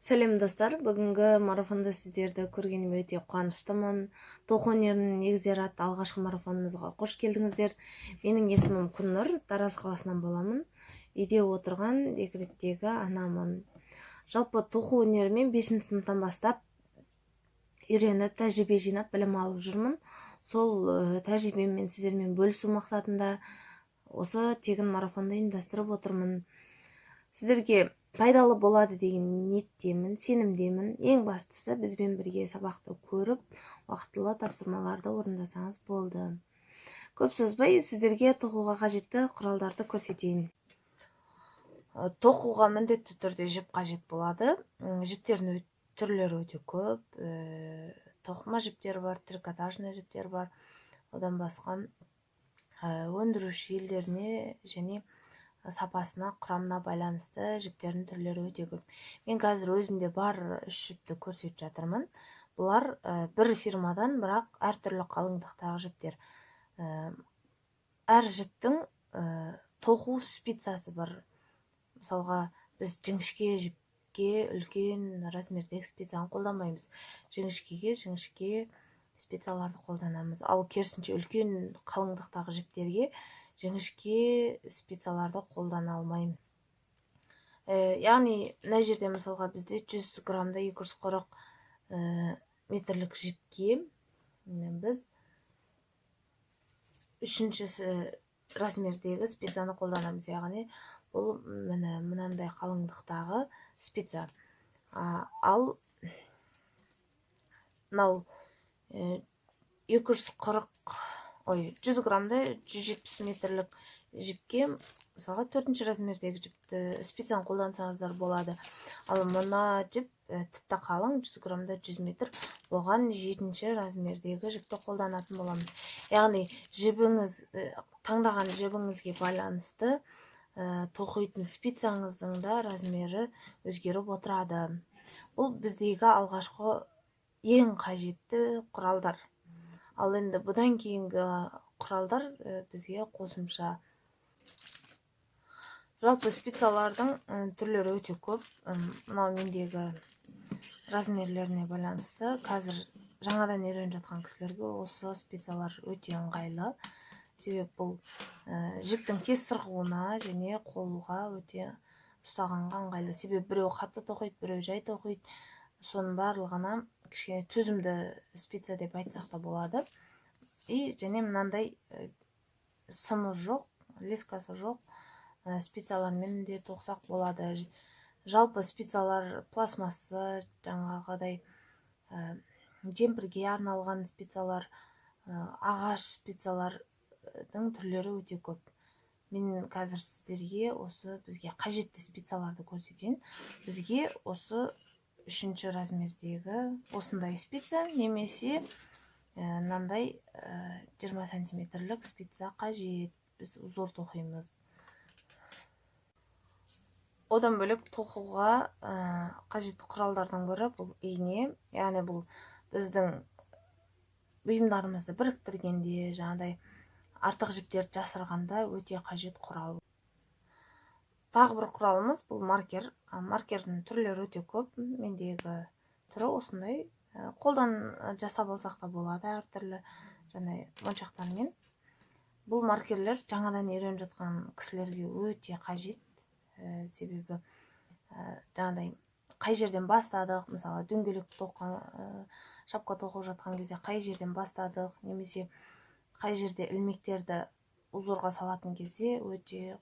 Сәлем достар, бүгінгі марафонда сіздерді көргеніме өте қуаныштымын. Тоқу өнерінің негіздері атты алғашқы марафонымызға қош келдіңіздер. Менің есімім Күннұр, Тараз қаласынан боламын. Үйде отырған декреттегі анамын. Жалпы тоқу өнерімен 5 сыныптан бастап үйреніп, тәжірибе жинап, білім алып жүрмін. Сол тәжірибемен сіздермен бөлісу мақсатында осы тегін марафонды ұйымдастырып отырмын. Сіздерге пайдалы болады деген ниеттемін, сенімдемін. Ең бастысы бізбен бірге сабақты көріп, уақытылы тапсырмаларды орындасаңыз болды. Көп созбай сіздерге тоқуға қажетті құралдарды көрсетейін. Тоқуға міндетті түрде жіп қажет болады. Жіптердің түрлері өте көп. Тоқыма жіптері бар, трикотажный жіптер бар. Одан басқа өндіруші елдеріне және сапасына, құрамына байланысты жіптердің түрлері өте көп. Мен қазір өзімде бар 3 жіпті көрсетіп жатырмын. Бұлар бір фирмадан, бірақ әртүрлі қалыңдықтағы жіптер. Әр жіптің тоқу спицасы бар. Мысалға, біз жіңішке жіпке үлкен размердегі спицаны қолданбаймыз. Жіңішке спицаларды қолданамыз. Ал керісінше үлкен қалыңдықтағы жіптерге жіңішке спицаларды қолдана алмаймыз. Яғни, мына жерде мысалға бізде 100 грамда 240 метрлік жіпке біз 3-ші размердегі спицаны қолданамыз. Яғни, бұл мынандай қалыңдықтағы спица. Ал мынау 100 грамда 170 метрлік жіпке мысалға 4-ші размердегі жіпті спицаны қолдансаңыздар болады. Ал мына жіп тіпті қалың, 100 грамда 100 метр, оған 7-ші размердегі жіпті қолданатын боламыз. Яғни, таңдаған жібіңізге байланысты тоқитын спицаңыздың да размері өзгеріп отырады. Бұл біздегі алғашқы ең қажетті құралдар. Ал енді бұдан кейінгі құралдар бізге қосымша. Жалпы спицалардың түрлері өте көп. Мынау мендегі размерлеріне байланысты. Қазір жаңадан үйреніп жатқан кісілерге осы спицалар өте ыңғайлы. Себебі бұл жіптің тез сырғуына және қолға өте ұстағанға ыңғайлы. Себебі біреу қатты тоқиды, біреу жай тоқиды. Соның барлығына кішкене төзімді спица деп айтсақ та болады. Және мынандай сымы жоқ, лескасы жоқ спицалармен де тоқсақ болады. Жалпы спицалар пластмассы, жаңағыдай жемпірге арналған спицалар, ағаш спицалардың түрлері өте көп. Мен қазір сіздерге осы бізге қажетті спицаларды көрсетейін. Бізге осы 3-ші размердегі осындай спица немесе мынандай 20 сантиметрлік спица қажет. Біз узор тоқимыз. Одан бөлек тоқуға қажетті құралдардың бірі бұл ине. Яғни бұл біздің бұйымдарымызды біріктіргенде, жаңағыдай артық жіптерді жасырғанда өте қажет құрал. Тағы бір құралымыз бұл маркер. Маркердің түрлері өте көп. Мендегі түрі осындай. Қолдан жасап алсақ та болады әртүрлі моншақтармен. Бұл маркерлер жаңадан үйреніп жатқан кісілерге өте қажет. Себебі жаңағыдай қай жерден бастадық, мысалы дөңгелек шапка тоқып жатқан кезде қай жерден бастадық, немесе қай жерде ілмектерді узорға салатын кезде өте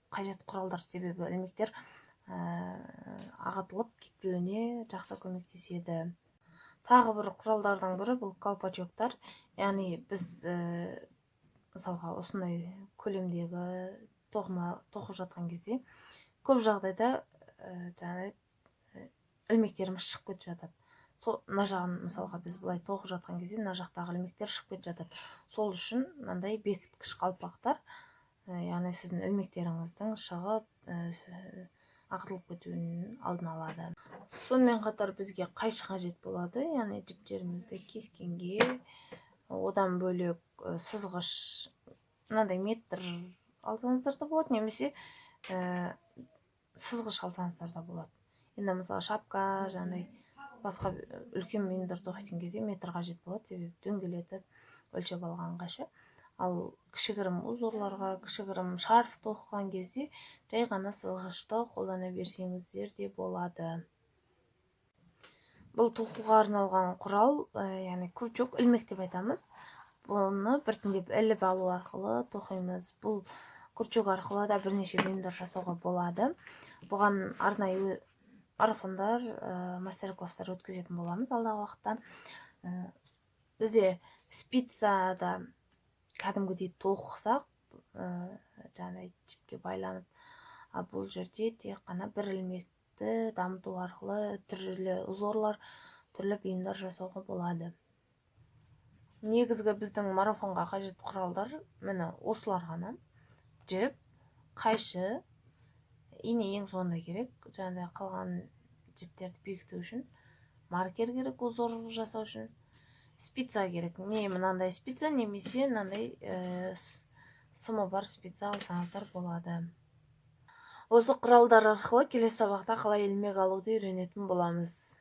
қажет құралдар. Себебі ілмектер ағытылып кетпеуіне жақсы көмектеседі. Тағы бір құралдардың бірі бұл колпачоктар. Яғни біз мысалға осындай көлемдегі тоқып жатқан кезде көп жағдайда ілмектеріміз шығып кетіп жатады. Мына жағын мысалға біз былай тоқып жатқан кезде мына жақтағы ілмектер шығып кетіп жатады. Сол үшін мынандай бекіткіш қалпақтар, яғни сіздің ілмектеріңіздің шығып ағытылып кетуінің алдын алады. Сонымен қатар бізге қайшы қажет болады, яғни жіптерімізді кескенге, одан бөлек сызғыш, мынандай метр алсаңыздар да болады, немесе сызғыш алсаңыздар да болады. енді мысалы шапка жаңағыдай басқа үлкен бұйымдар тоқитын кезде метр қажет болады, себебі дөңгелетіп өлшеп алғанға ал кішігірім узорларға, кішігірім шарф тоқыған кезде жай ғана сызғышты қолдана берсеңіздер де болады. Бұл тоқуға арналған құрал, яғни крючок, ілмек деп айтамыз. Бұны біртіндеп іліп алу арқылы тоқимыз. Бұл крючок арқылы да бірнеше бұйымдар жасауға болады. Бұған арнайы марафондар, мастер-класстар өткізетін боламыз алдағы уақытта. Бізде спицада кәдімгідей тоқысақ, жаңағыдай жіпке байланып, бұл жерде тек қана бір ілмекті дамыту арқылы түрлі узорлар, түрлі бұйымдар жасауға болады. Негізгі біздің марафонға қажет құралдар міне осылар ғана: жіп, қайшы, ине ең соңында керек, жаңағыдай қалған жіптерді бекіту үшін, маркер керек узор жасау үшін, спица керек. Не мынандай спица, немесе мынандай сымы бар спица алсаңыздар болады. Осы құралдар арқылы келесі сабақта қалай ілмек алуды үйренетін боламыз.